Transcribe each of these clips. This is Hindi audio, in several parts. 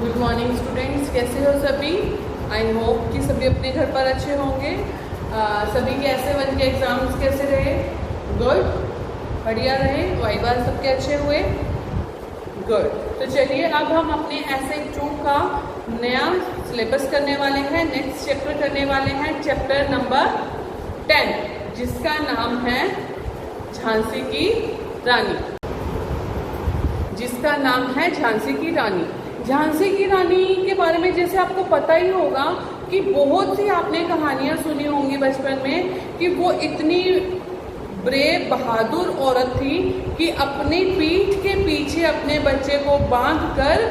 गुड मॉर्निंग स्टूडेंट्स, कैसे हो सभी। आई होप कि सभी अपने घर पर अच्छे होंगे। सभी के S1 के एग्ज़ाम्स कैसे रहे? गुड, बढ़िया रहे। वाइवा सबके अच्छे हुए? गुड। तो चलिए अब हम अपने S2 का नया सिलेबस करने वाले हैं। नेक्स्ट चैप्टर करने वाले हैं, चैप्टर नंबर 10, जिसका नाम है झांसी की रानी। जिसका नाम है झांसी की रानी। झांसी की रानी के बारे में जैसे आपको पता ही होगा कि बहुत सी आपने कहानियां सुनी होंगी बचपन में कि वो इतनी ब्रेव बहादुर औरत थी कि अपनी पीठ के पीछे अपने बच्चे को बांधकर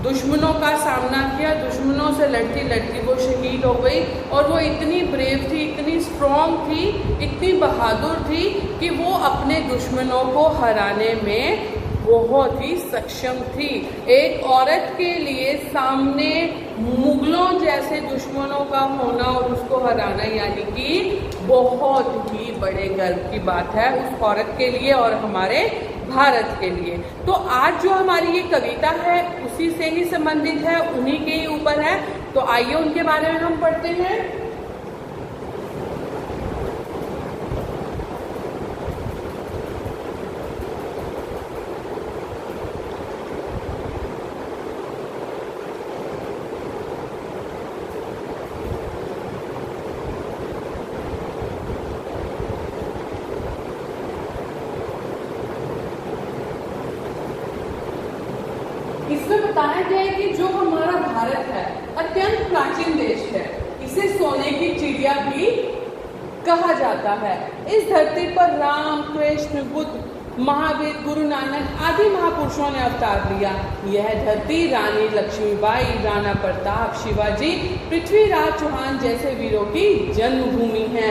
दुश्मनों का सामना किया। दुश्मनों से लड़ती लड़ती वो शहीद हो गई। और वो इतनी ब्रेव थी, इतनी स्ट्रॉन्ग थी, इतनी बहादुर थी कि वो अपने दुश्मनों को हराने में बहुत ही सक्षम थी। एक औरत के लिए सामने मुगलों जैसे दुश्मनों का होना और उसको हराना यानी कि बहुत ही बड़े गर्व की बात है उस औरत के लिए और हमारे भारत के लिए। तो आज जो हमारी ये कविता है उसी से ही संबंधित है, उन्हीं के ही ऊपर है। तो आइए उनके बारे में हम पढ़ते हैं। इसमें बताया गया है कि जो हमारा भारत है अत्यंत प्राचीन देश है। इसे सोने की चिड़िया भी कहा जाता है। इस धरती पर राम, कृष्ण, बुद्ध, महावीर, गुरु नानक आदि महापुरुषों ने अवतार लिया। यह धरती रानी लक्ष्मीबाई, राणा प्रताप, शिवाजी, पृथ्वीराज चौहान जैसे वीरों की जन्मभूमि है।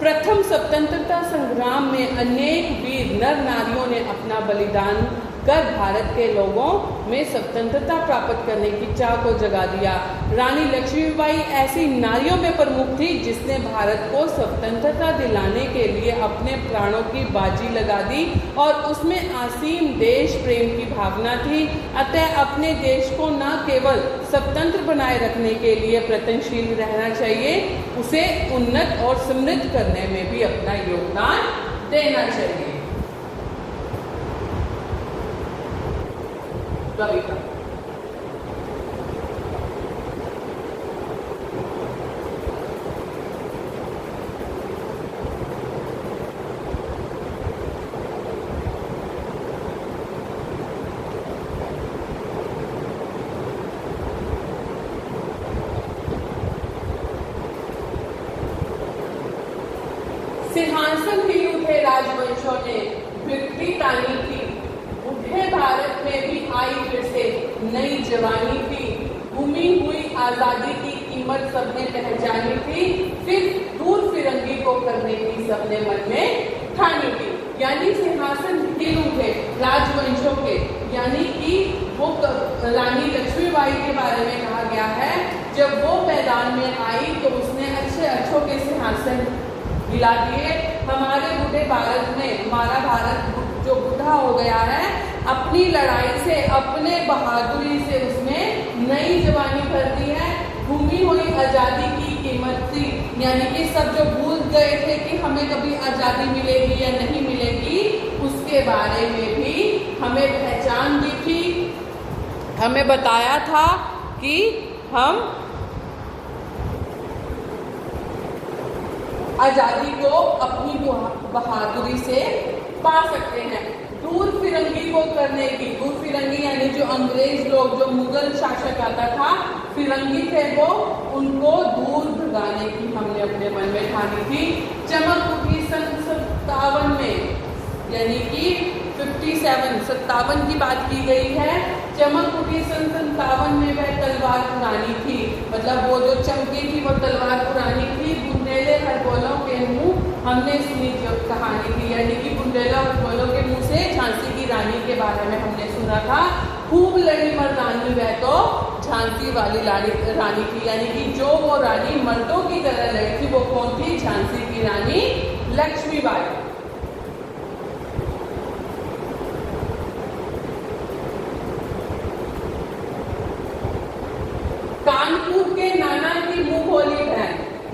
प्रथम स्वतंत्रता संग्राम में अनेक वीर नर नारियों ने अपना बलिदान कर भारत के लोगों में स्वतंत्रता प्राप्त करने की चाह को जगा दिया। रानी लक्ष्मीबाई ऐसी नारियों में प्रमुख थी जिसने भारत को स्वतंत्रता दिलाने के लिए अपने प्राणों की बाजी लगा दी और उसमें असीम देश प्रेम की भावना थी। अतः अपने देश को न केवल स्वतंत्र बनाए रखने के लिए प्रयत्नशील रहना चाहिए, उसे उन्नत और समृद्ध करने में भी अपना योगदान देना चाहिए। कविता सिंहासन भी उठे राजवंशों ने, बिगड़ी तानी थी। उठे भारत में भी आई फिर से नई जवानी थी। घूमी हुई आजादी की कीमत सबने पहचानी थी। फिर दूर फिरंगी को करने की सबने मन में ठानी थी। यानी सिंहासन हिल उठे राजवंशों के, यानी कि वो रानी लक्ष्मीबाई के बारे में कहा गया है। जब वो मैदान में आई तो उसने अच्छे अच्छों के सिंहासन हिला दिए। हमारे बूढ़े भारत में, हमारा भारत जो बूढ़ा हो गया है, अपनी लड़ाई से, अपने बहादुरी से उसने नई जवानी भर दी है। घूमी हुई आज़ादी की कीमत थी, यानी कि सब जो भूल गए थे कि हमें कभी आज़ादी मिलेगी या नहीं मिलेगी, उसके बारे में भी हमें पहचान दी थी। हमें बताया था कि हम आज़ादी को अपनी बहादुरी से पा सकते हैं। दूर फिरंगी को करने की, दूर फिरंगी यानी जो अंग्रेज लोग, जो मुगल शासक आता था, फिरंगी थे वो, उनको दूर भगाने की हमने अपने मन में ठानी थी। चमक उठी सन 57 में, यानी कि 57 की बात की गई है। चमक उठी सन 57 में वह तलवार पुरानी थी। मतलब वो जो चमकी थी वो तलवार पुरानी थी। बुंदेले खरगोलों के मुंह हमने सुनी जो कहानी थी, यानी कि बुंदेला और खरगोलों के मुंह से झांसी की रानी के बारे में हमने सुना था। खूब लड़ी मर्दानी वह तो झांसी वाली रानी थी, यानी कि जो वो रानी मर्दों की तरह लड़ी थी वो कौन थी? झांसी की रानी लक्ष्मीबाई।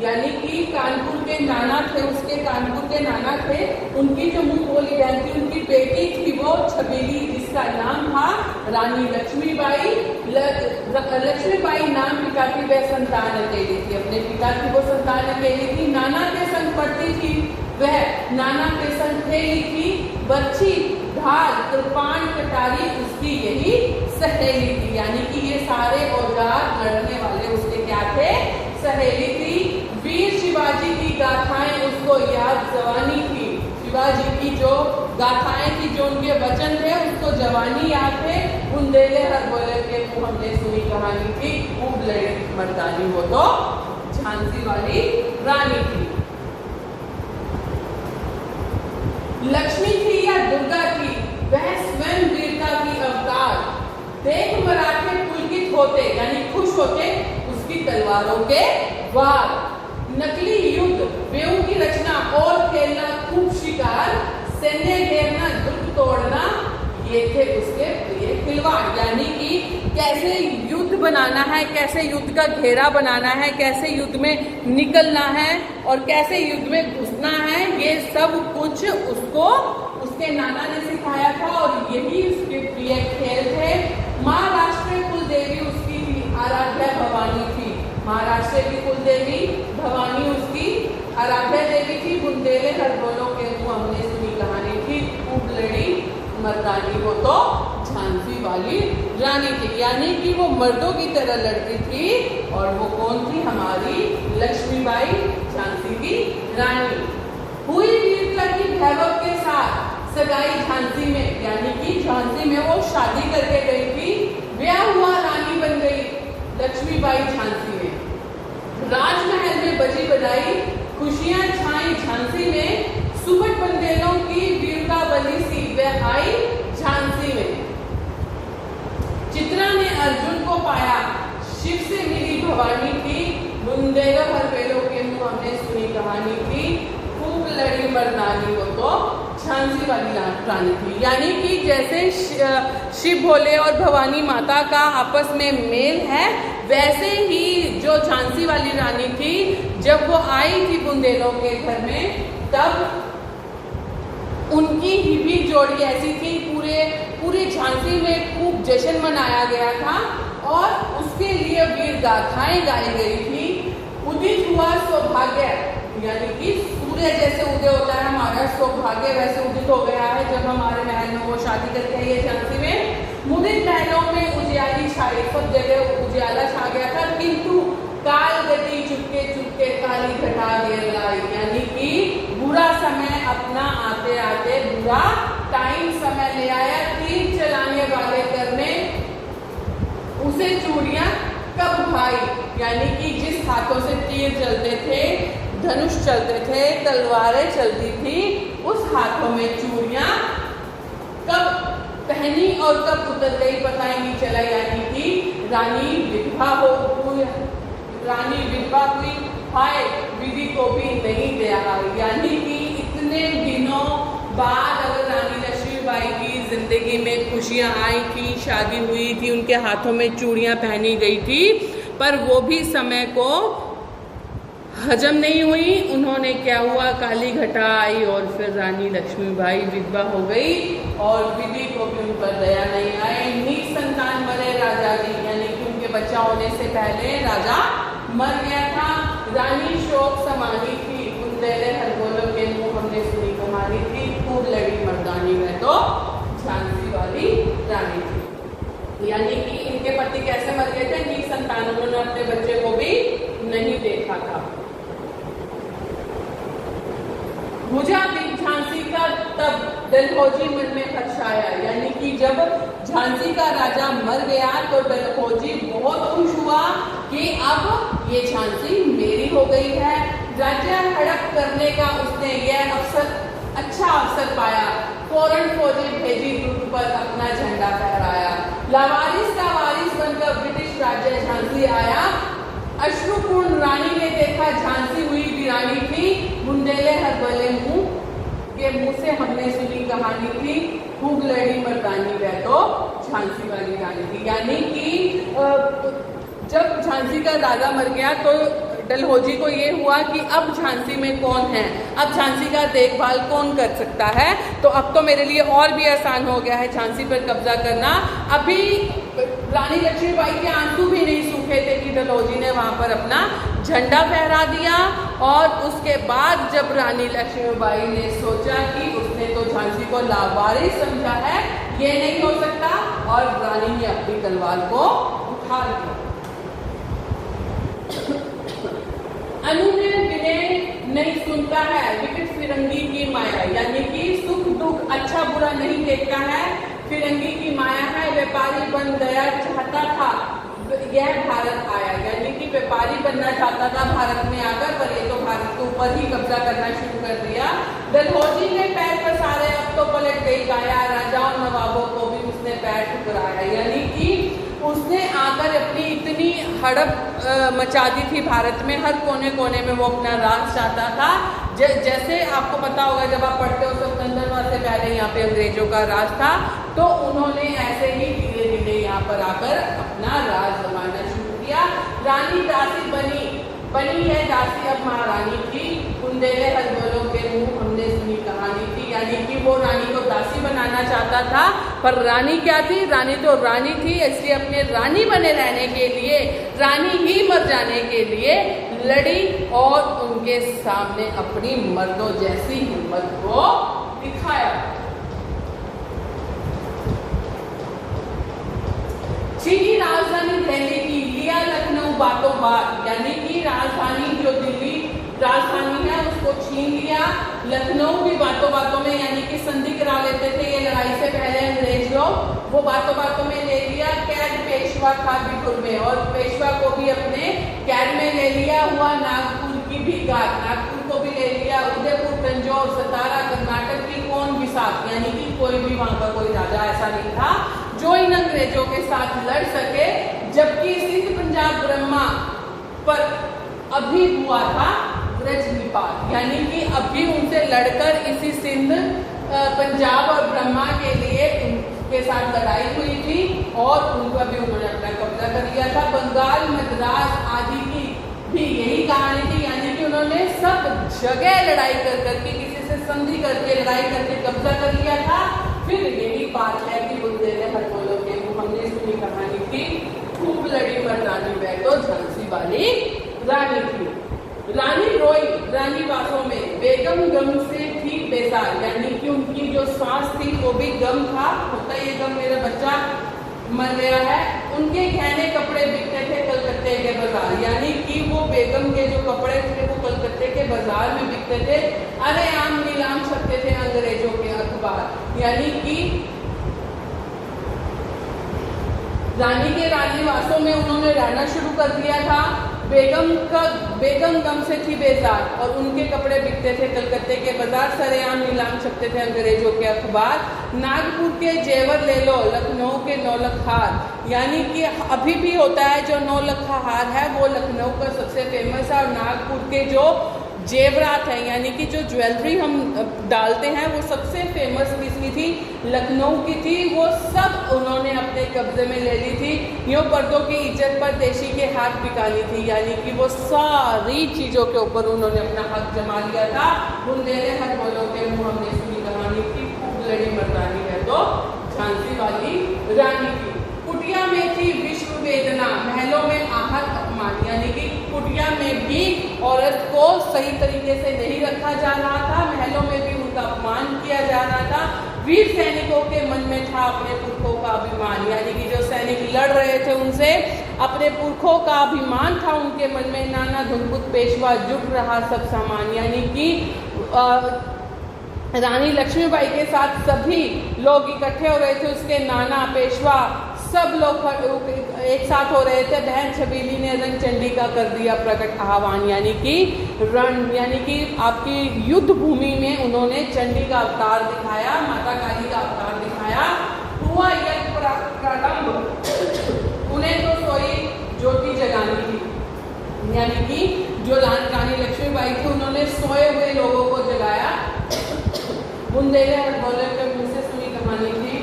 यानी कि कानपुर के नाना थे, उसके कानपुर के नाना थे, उनकी जो मुंह बोली बहन थी, उनकी बेटी थी वो छबीली, जिसका नाम था रानी लक्ष्मीबाई। लक्ष्मीबाई नाम पिता की वह संतान अकेली थी, अपने पिता की वो संतान अकेली थी। नाना के संग पढ़ती थी वह, नाना के संग खेली थी, बच्ची ढाल कृपाण कटारी उसकी यही सहेली थी। यानी कि ये सारे औजार लड़ने वाले उसके क्या थे, सहेली थी। वीर शिवाजी की गाथाएं उसको याद जवानी थी, शिवाजी की जो गाथाएं थी, जो उनके वचन थे, उसको जवानी याद थे। बुंदेले हर बोले के मुंह हमने सुनी कहानी थी, खूब लड़ी मर्दानी वो तो झांसी वाली रानी थी। लक्ष्मी थी या दुर्गा थी, वह स्वयं वीरता की अवतार। देख मराठे पुलकित होते, यानी खुश होते उसकी तलवारों के वार। नकली युद्ध, बेऊ की रचना और खेलना खूब शिकार, सैन्य घेरना दुर्ग तोड़ना, ये थे उसके प्रिय खिलवाड़। यानी कि कैसे युद्ध बनाना है, कैसे युद्ध का घेरा बनाना है, कैसे युद्ध में निकलना है और कैसे युद्ध में घुसना है, ये सब कुछ उसको उसके नाना ने सिखाया था और यही उसके प्रिय खेल थे। महाराष्ट्र कुल देवी उसकी थी, आराध्या भवानी थी। महाराष्ट्र की कुल देवी भवानी उसकी आराध्या देवी थी। बुंदेले हरबोलों के मुंह हमने सुनी कहानी थी, खूब लड़ी मर्दानी वो तो झांसी वाली रानी थी। यानी कि वो मर्दों की तरह लड़ती थी और वो कौन थी, हमारी लक्ष्मीबाई, झांसी की रानी। हुई वीरता की वैभव के साथ सगाई झांसी में, यानी कि झांसी में वो शादी करके गई थी, ब्याह हुआ, रानी बन गई लक्ष्मीबाई झांसी में। राजमहल में बजी बजाई, खुशियां छाई झांसी में, सुबह बुंदेलों की वीरता बनी सी वह आई झांसी में। चित्रा ने अर्जुन को पाया, शिव से मिली भवानी थी, बुंदेलों हरबेलों के मुंह हमने सुनी कहानी थी, खूब लड़ी मर्दानी वो तो झांसी वाली रानी थी। यानी कि जैसे शिव भोले और भवानी माता का आपस में मेल है, वैसे ही जो झांसी वाली रानी थी, जब वो आई थी बुंदेलों के घर में, तब उनकी ही भी जोड़ी ऐसी थी, पूरे झांसी में खूब जश्न मनाया गया था और उसके लिए वीर गाथाएं गाई गई थी। उदित हुआ सौभाग्य, यानी कि सूर्य जैसे उदय होता है हमारा सौभाग्य, वैसे उदित हो गया है जब हमारे महल में वो शादी करके आई है झांसी में। मुदित महलों में उजियाली छाई, सब जगह उजियाला छा गया था, किंतु काल गति चुपके चुपके काली घटा घेर लाई। यानी कि बुरा समय अपना आते आते बुरा टाइम समय ले आया। तीर चलाने वाले करने उसे चूड़ियां कब भाई, यानी कि जिस हाथों से तीर चलते थे, धनुष चलते थे, तलवारें चलती थी, उस हाथों में चूड़ियां कब पहनी और कब उतर गई पता ही नहीं चला। यानी कि रानी विधवा हुई, हाय विधि को भी नहीं दया आई। यानी कि इतने दिनों बाद अगर रानी लक्ष्मीबाई की जिंदगी में खुशियां आई थी, शादी हुई थी, उनके हाथों में चूड़ियां पहनी गई थी, पर वो भी समय को हजम नहीं हुई। उन्होंने क्या हुआ, काली घटा आई और फिर रानी लक्ष्मीबाई विधवा हो गई और विधि को भी उन पर दया नहीं आई। निसंतान बने राजा जी, यानी कि उनके बच्चा होने से पहले राजा मर गया था। रानी शोक समानी थी, बुंदेले हरबोलों के मुंह हमने सुनी कहानी थी, खूब लड़ी मर्दानी में तो झांसी वाली रानी थी। यानी कि इनके पति कैसे मर गए थे, निसंतान, उन्होंने अपने बच्चे को भी नहीं देखा था। बुझा दी झांसी का तब डलहौजी मन में हर्षाया, यानी कि जब झांसी का राजा मर गया तो डलहौजी बहुत खुश हुआ कि अब ये झांसी मेरी हो गई है। राज्य हड़प करने का उसने यह अच्छा अवसर पाया, फौरन फौजी भेजी, दुर्ग पर अपना झंडा फहराया। लावारिस का वारिस बनकर ब्रिटिश राज्य झांसी आया। अश्रुपूर्ण रानी ने देखा झांसी हुई वीरानी थी, बुंदेले हरबले मुंह से हमने सुनी कहानी थी, खूब लड़ी मर्दानी वह तो झांसी वाली रानी थी। यानी कि जब झांसी का राजा मर गया तो डलहौजी को ये हुआ कि अब झांसी में कौन है, अब झांसी का देखभाल कौन कर सकता है, तो अब तो मेरे लिए और भी आसान हो गया है झांसी पर कब्जा करना। अभी रानी लक्ष्मीबाई के आंसू भी नहीं सूखे थे कि डलहौजी ने वहाँ पर अपना झंडा फहरा दिया। और उसके बाद जब रानी लक्ष्मीबाई ने सोचा कि उसने तो झांसी को लावारिस समझा है, ये नहीं हो सकता, और रानी ने अपनी तलवार को उठा लिया। अनुनय विनय नहीं सुनता है, विकट फिरंगी की माया, यानी कि सुख दुख अच्छा बुरा नहीं देखता है, फिरंगी की माया है, व्यापारी बन गया चाहता था यह भारत आया, यानी कि व्यापारी बनना चाहता था भारत में आकर, पर ये तो भारत के ऊपर ही कब्जा करना शुरू कर दिया। डलहौजी ने पैर पसारे, अब तो पलट गई काया, राजाओं नवाबों को भी उसने पैर ठुकराया, यानी कि उसने आकर अपनी इतनी हड़प मचा दी थी भारत में, हर कोने कोने में वो अपना राज चाहता था। जैसे आपको पता होगा जब आप पढ़ते हो स्वतंत्रता से पहले यहाँ पे अंग्रेजों का राज था, तो उन्होंने ऐसे ही धीरे धीरे यहाँ पर आकर अपना राज जमाना शुरू किया। रानी दासी बनी है दासी अब महारानी की, बुंदेले हलबोलों के मुंह हमने सुनी कहानी थी, यानी कि वो रानी को दासी बनाना चाहता था, पर रानी क्या थी, रानी तो रानी थी, इसलिए अपने रानी बने रहने के लिए, रानी ही मर जाने के लिए लड़ी और उनके सामने अपनी मर्दों जैसी हिम्मत को दिखाया। चीनी राजधानी दिल्ली की लिया लखनऊ बातों बात, यानी कि राजधानी जो दिल्ली राजधानी है उसको छीन लिया, लखनऊ भी बातों बातों में, यानी कि संधि करा लेते थे ये लड़ाई से पहले अंग्रेज लोग, वो बातों बातों में ले लिया। कैद पेशवा था बिठुर में, और पेशवा को भी अपने कैद में ले लिया हुआ। नागपुर की भी गात, नागपुर को भी ले लिया, उदयपुर, तंजौर, सतारा, कर्नाटक की कौन भी साथ, यानी कि कोई भी वहां का कोई राजा ऐसा नहीं था जो इन अंग्रेजों के साथ लड़ सके। जबकि सिंध पंजाब ब्रह्मा पर अभी हुआ था ब्रजनिपात, यानी कि अभी उनसे लड़कर इसी सिंध पंजाब और ब्रह्मा के लिए उनके साथ लड़ाई हुई थी, और उनका भी उन्होंने अपना कब्जा कर लिया था। बंगाल, मद्रास आदि की भी यही कहानी थी, यानी कि उन्होंने सब जगह लड़ाई कर करके, किसी से संधि करके, लड़ाई करके कब्जा कर लिया था। फिर यही बात है कि बुंदेले हलबोलों के मुंह हमने सुनी कहानी थी, खूब लड़ी मर्दानी वह तो झांसी वाली रानी थी। रानी रोई रानी बातों में, बेगम गम से थी बेजार, यानी कि उनकी जो सांस थी वो भी गम था, होता ये गम मेरा बच्चा मर गया है। उनके गहने कपड़े बिकते थे कलकत्ते के बाजार, यानी कि वो बेगम के जो कपड़े थे वो कलकत्ते के बाजार में बिकते थे। अरे आम नीलाम छपते थे अंग्रेजों के अखबार, यानी कि रानी के राजनिवासों में उन्होंने रहना शुरू कर दिया था। बेगम गम से थी बेजार, और उनके कपड़े बिकते थे कलकत्ते के बाजार, सरेआम नीलाम छपते थे अंग्रेजों के अखबार। नागपुर के जेवर ले लो, लखनऊ के नौलख हार, यानी कि अभी भी होता है जो नौलखा हार है वो लखनऊ का सबसे फेमस है, और नागपुर के जो जेवरात हैं, यानी कि जो ज्वेलरी हम डालते हैं वो सबसे फेमस किसकी थी, लखनऊ की थी। वो सब उन्होंने अपने कब्जे में ले ली थी। यूँ पर्दों की इज्जत पर देशी के हाथ बिकानी थी, यानी कि वो सारी चीज़ों के ऊपर उन्होंने अपना हक जमा लिया था। बुंदेले हलबोलों के मुंह हमने सुनी कहानी की, खूब लड़ी मर्दानी है तो झांसी वाली रानी की। कुटिया में थी विश्व वेदना, महलों में आहत अपमान, यानी कि कुटिया में भी औरत को सही तरीके से नहीं रखा जा रहा था, महलों में भी उनका अपमान किया जा रहा था। वीर सैनिकों के मन में था अपने पुरखों का अभिमान, यानी कि जो सैनिक लड़ रहे थे उनसे अपने पुरखों का अभिमान था उनके मन में। नाना धुनबुत पेशवा जुट रहा सब सामान, यानी कि रानी लक्ष्मीबाई के साथ सभी लोग इकट्ठे हो रहे थे, उसके नाना पेशवा सब लोग एक साथ हो रहे थे। बहन छबीली ने रंग चंडी का कर दिया प्रकट आह्वान, यानी कि रण, यानी कि आपकी युद्ध भूमि में उन्होंने चंडी का अवतार दिखाया, माता काली का अवतार दिखाया। हुआ यज्ञ प्रारंभ, उन्हें तो सोई ज्योति जगानी थी, यानी कि जो रानी लक्ष्मीबाई थी उन्होंने सोए हुए लोगों को जगाया। बुंदेले हलबोलों के मुंह से सुनी कहानी थी,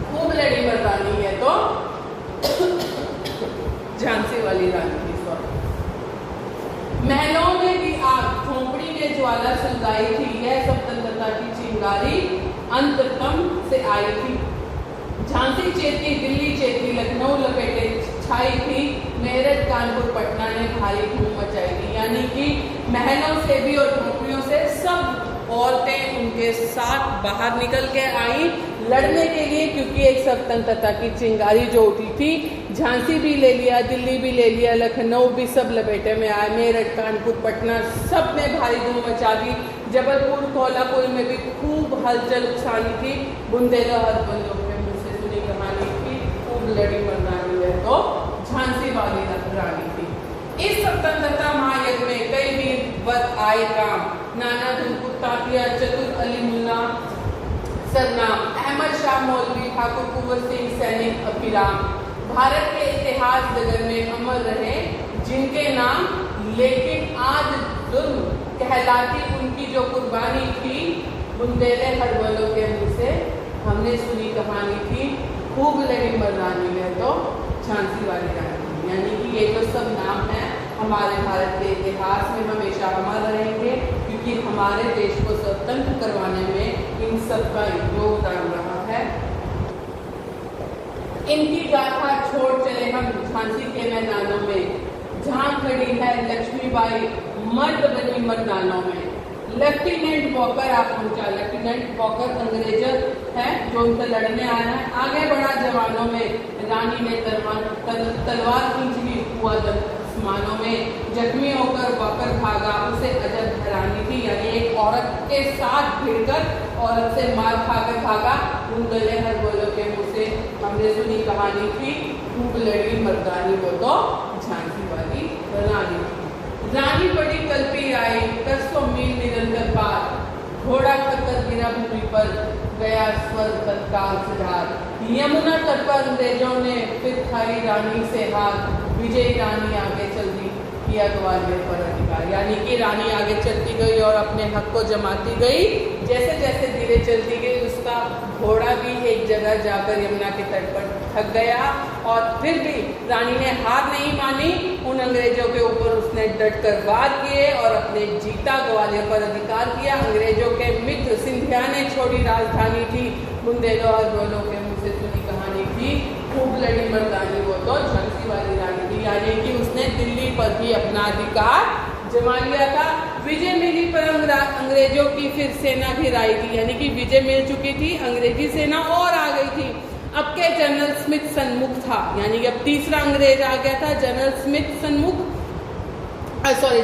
खूब लड़ी मर्दानी है तो झांसी वाली रानी थी। के ज्वाला सुलगाई थी, यह स्वतंत्रता की चिंगारी अंततम से आई थी। झांसी चेती, दिल्ली चेती, लखनऊ लपेटे छाई थी, मेरठ कानपुर पटना ने भारी धूम मचाई थी। यानी कि महलों से भी और झोपड़ियों से सब औरतें उनके साथ बाहर निकल के आई लड़ने के लिए, क्योंकि एक स्वतंत्रता की चिंगारी जो उठी थी। झांसी भी ले लिया, दिल्ली भी ले लिया, लखनऊ भी सब लपेटे में आए, मेरठ कानपुर पटना सब ने भारी धूम मचा दी। जबलपुर कोल्हापुर में भी खूब हलचल उकसानी थी। बुंदेला हर बंदों के मुँह से सुनी कहानी थी, खूब लड़ी मरदानी है तो झांसी वाली रानी थी। इस स्वतंत्रता महायज्ञ में कई वीर वर आए काम, नाना धुनपुर तातिया, चतुर अली मुल्ला सरनाम, अहमद शाह मौलवी, ठाकुर कुंवर सिंह सैनिक अभिराम, भारत के इतिहास जगत में अमर रहे जिनके नाम, लेकिन आज जुल्म कहलाती उनकी जो कुर्बानी थी, बुंदेले हड़बलों के मुँह से हमने सुनी कहानी थी, खूब लड़ी मर्दानी में तो झांसी वाली रानी। यानी कि ये तो सब नाम है हमारे भारत के इतिहास में हमेशा अमर रहेंगे, क्योंकि हमारे देश को स्वतंत्र करवाने में इन सब का योगदान रहा है। इनकी गाथा छोड़ चले हम झांसी के मैदानों में, जहाँ खड़ी है लक्ष्मीबाई मर्द बनी मर्दानों में। लेफ्टिनेंट वॉकर आप पहुंचा, लेफ्टिनेंट वॉकर अंग्रेज है जो उनसे लड़ने आया है। आगे बढ़ा जवानों में, रानी ने तलवार खींच ली, हुआ आसमानों में, जख्मी होकर वॉकर भागा, उसे अजब हैरानी थी। यानी एक औरत के साथ भिड़कर औरत से मार खाकर भागा। बुंदेले हड़बलों के मुँह से हमने सुनी कहानी थी, खूब लड़ी मर्दानी वो तो झांसी वाली रानी थी। रानी बड़ी कल्पी आई, 10 मील निरंतर पार, घोड़ा कतर गिरा भूमि पर, गया स्वर तत्काल सुधार। यमुना तट पर अंग्रेजों ने फिर खाई रानी से हाथ, विजयी रानी आगे चलती किया ग्वालियर पर अधिकार। यानी कि रानी आगे चलती गई और अपने हक को जमाती गई। जैसे जैसे धीरे चलती गई, उसका घोड़ा भी एक जगह जाकर यमुना के तट पर थक गया, और फिर भी रानी ने हार नहीं मानी। उन अंग्रेजों के ऊपर उसने डट कर वार किए और अपने जीता ग्वालियर पर अधिकार किया। अंग्रेजों के मित्र सिंधिया ने छोड़ी राजधानी थी, बुंदेलों हड़बलों के मुँह से सुनी कहानी थी, खूब लड़ी मर्दानी वो तो झांसी वाली रानी थी। यानी कि उसने दिल्ली पर भी अपना अधिकार जमा लिया था। विजय मिली पर अंग्रेजों की फिर सेना घिराई थी। यानी कि विजय मिल चुकी थी, अंग्रेजी सेना और आ गई थी। अब के जनरल स्मिथ सन्मुख था, यानी कि अब तीसरा अंग्रेज आ गया था, जनरल स्मिथ सन्मुख,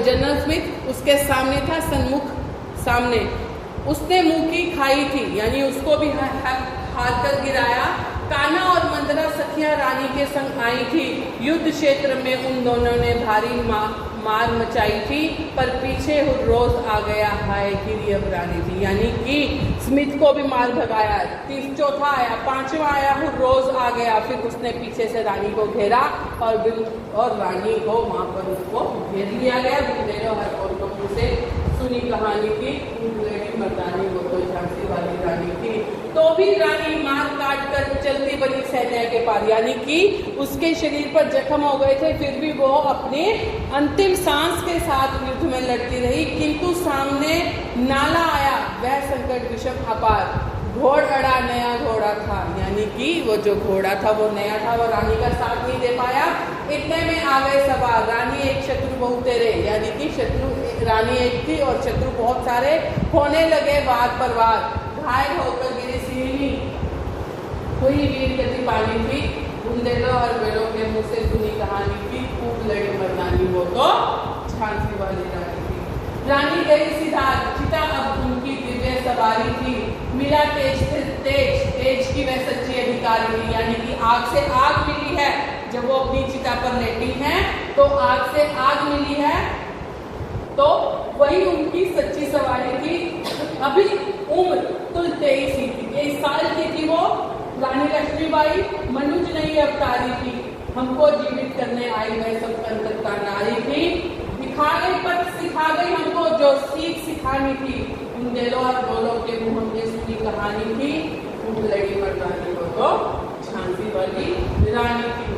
जनरल स्मिथ उसके सामने था, सन्मुख सामने। उसने मुंह की खाई थी, यानी उसको भी हार कर गिराया। कान्हा और मंदरा सखियां रानी के संग आई थी। युद्ध क्षेत्र में उन दोनों ने भारी मार मचाई थी, पर पीछे हुर्रोज आ गया, हाय गिरी अब रानी थी। यानी कि स्मिथ को भी मार भगाया, चौथा आया, पांचवा आया, हुर्रोज आ गया, फिर उसने पीछे से रानी को घेरा और रानी को वहां पर उसको घेर लिया गया। बुंदेलों हड़बलों से सुनी कहानी थी, लड़ी मर्दानी वो तो झांसी वाली रानी थी। तो भी रानी मार काट कर चलती बनी सैन्य के पार। यानी कि उसके शरीर पर जख्म हो गए थे, फिर भी वो अपने अंतिम सांस के साथ युद्ध में लड़ती रही। किंतु सामने नाला आया, वह संकट विषम अपार, घोड़ अड़ा नया घोड़ा था। यानी कि वो जो घोड़ा था वो नया था, वो रानी का साथ नहीं दे पाया। इतने में आ गए सवार, रानी एक शत्रु बहु तेरे। यानी कि शत्रु रानी एक थी और शत्रु बहुत सारे होने लगे वार पर वार। घायल होकर गिरी सीढ़ी हुई वीर गति पानी थी। बुंदेलों हड़बलों के मुँह से सुनी कहानी थी, खूब लड़ी मर्दानी वो तो झांसी वाली रानी थी। रानी गई सीधा चिता, अब उनकी दिव्य सवारी थी। मिला तेज तेज की वह सच्ची अधिकारी थी। यानी कि आग से आग मिली है, जब वो अपनी चिता पर लेटी हैं तो आग से आग मिली है, तो वही उनकी सच्ची सवारी थी। अभी उम्र कुल 23 ही थी, 23 साल की थी वो। रानी लक्ष्मीबाई मनुज नहीं अवतारी थी, हमको जीवित करने आई वह स्वतंत्रता नारी थी। दिखा गई पर सिखा गई हमको जो सीख सिखानी थी। बुंदेलों हड़बलों के मुँह हमने सुनी कहानी थी, खूब लड़ी मर्दानी वो तो झांसी वाली रानी थी।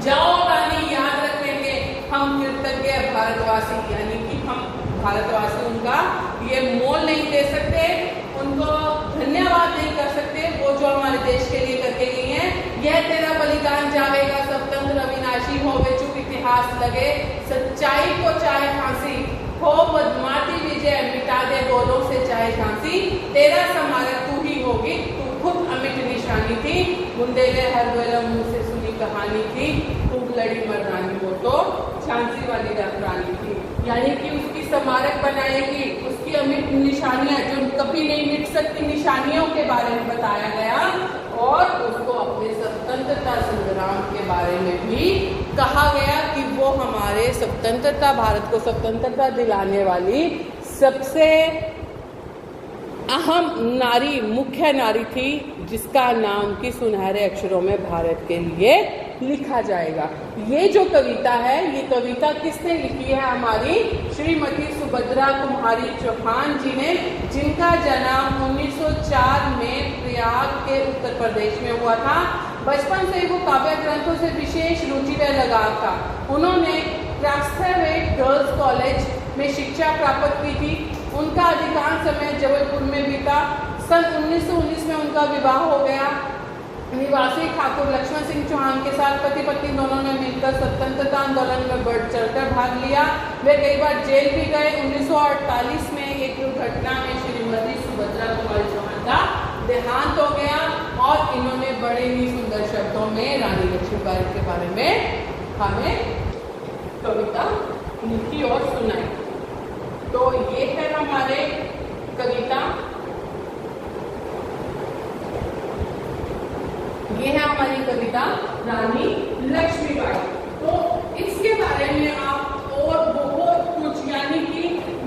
जाओ रानी याद रखेंगे हम कृतज्ञ भारतवासी। यानी कि हम भारतवासी उनका ये मोल नहीं दे सकते, उनको धन्यवाद नहीं कर सकते वो जो हमारे देश के लिए करके गई हैं। यह तेरा बलिदान जावेगा स्वतंत्र अविनाशी होवे चुप इतिहास लगे, सच्चाई को चाहे फांसी हो बदमाती विजय मिटा दे गोलों से चाहे झांसी, तेरा स्मारक तू ही होगी तू खुद अमिट निशानी थी, बुंदेले हर वेला मुंह से सुनी कहानी थी, खूब लड़ी मर्दानी वो तो झांसी वाली रानी थी। यानी कि उसकी स्मारक बनाएगी, उसकी अमिट निशानियां जो कभी नहीं मिट सकती निशानियों के बारे में बताया गया, और उसको अपने स्वतंत्रता संग्राम के बारे में भी कहा गया कि वो हमारे स्वतंत्रता भारत को स्वतंत्रता दिलाने वाली सबसे अहम नारी, मुख्य नारी थी, जिसका नाम की सुनहरे अक्षरों में भारत के लिए लिखा जाएगा। ये जो कविता है, ये कविता किसने लिखी है? हमारी श्रीमती सुभद्रा कुमारी चौहान जी ने, जिनका जन्म 1904 में प्रयाग के उत्तर प्रदेश में हुआ था। बचपन से वो काव्य ग्रंथों से विशेष रुचि व लगाव था। उन्होंने क्राफ्ट्सवेट गर्ल्स कॉलेज में शिक्षा प्राप्त की थी। उनका अधिकांश समय जबलपुर में बीता। सन 1919 में उनका विवाह हो गया। निवासी ठाकुर लक्ष्मण सिंह चौहान के साथ पति पत्नी दोनों ने मिलकर स्वतंत्रता आंदोलन में बढ़ चढ़कर भाग लिया। वे कई बार जेल भी गए। 1948 में एक दुर्घटना में श्रीमती सुभद्रा कुमारी चौहान का देहांत हो गया और इन्होंने बड़े ही सुंदर शब्दों में रानी लक्ष्मीबाई के बारे में हमें कविता लिखी और सुनाई। तो ये है हमारे कविता, ये है हमारी कविता रानी लक्ष्मीबाई। तो इसके बारे में आप और बहुत कुछ, यानी कि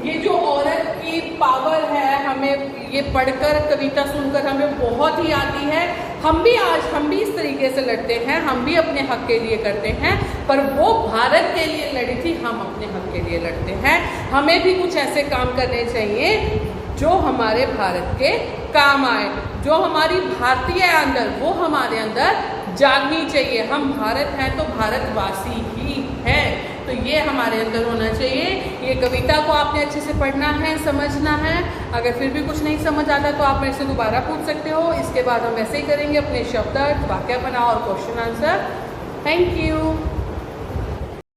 ये जो औरत की पावर है, हमें ये पढ़कर कविता सुनकर हमें बहुत ही आती है। हम भी इस तरीके से लड़ते हैं, हम भी अपने हक के लिए करते हैं, पर वो भारत के लिए लड़ी थी, हम अपने हक के लिए लड़ते हैं। हमें भी कुछ ऐसे काम करने चाहिए जो हमारे भारत के काम आए, जो हमारी भारतीय अंदर, वो हमारे अंदर जागनी चाहिए। हम भारत हैं तो भारतवासी ही हैं, तो ये हमारे अंदर होना चाहिए। ये कविता को आपने अच्छे से पढ़ना है, समझना है। अगर फिर भी कुछ नहीं समझ आता तो आप मेरे से दोबारा पूछ सकते हो। इसके बाद हम वैसे ही करेंगे, अपने शब्दार्थ, वाक्य बनाओ और क्वेश्चन आंसर। Thank you.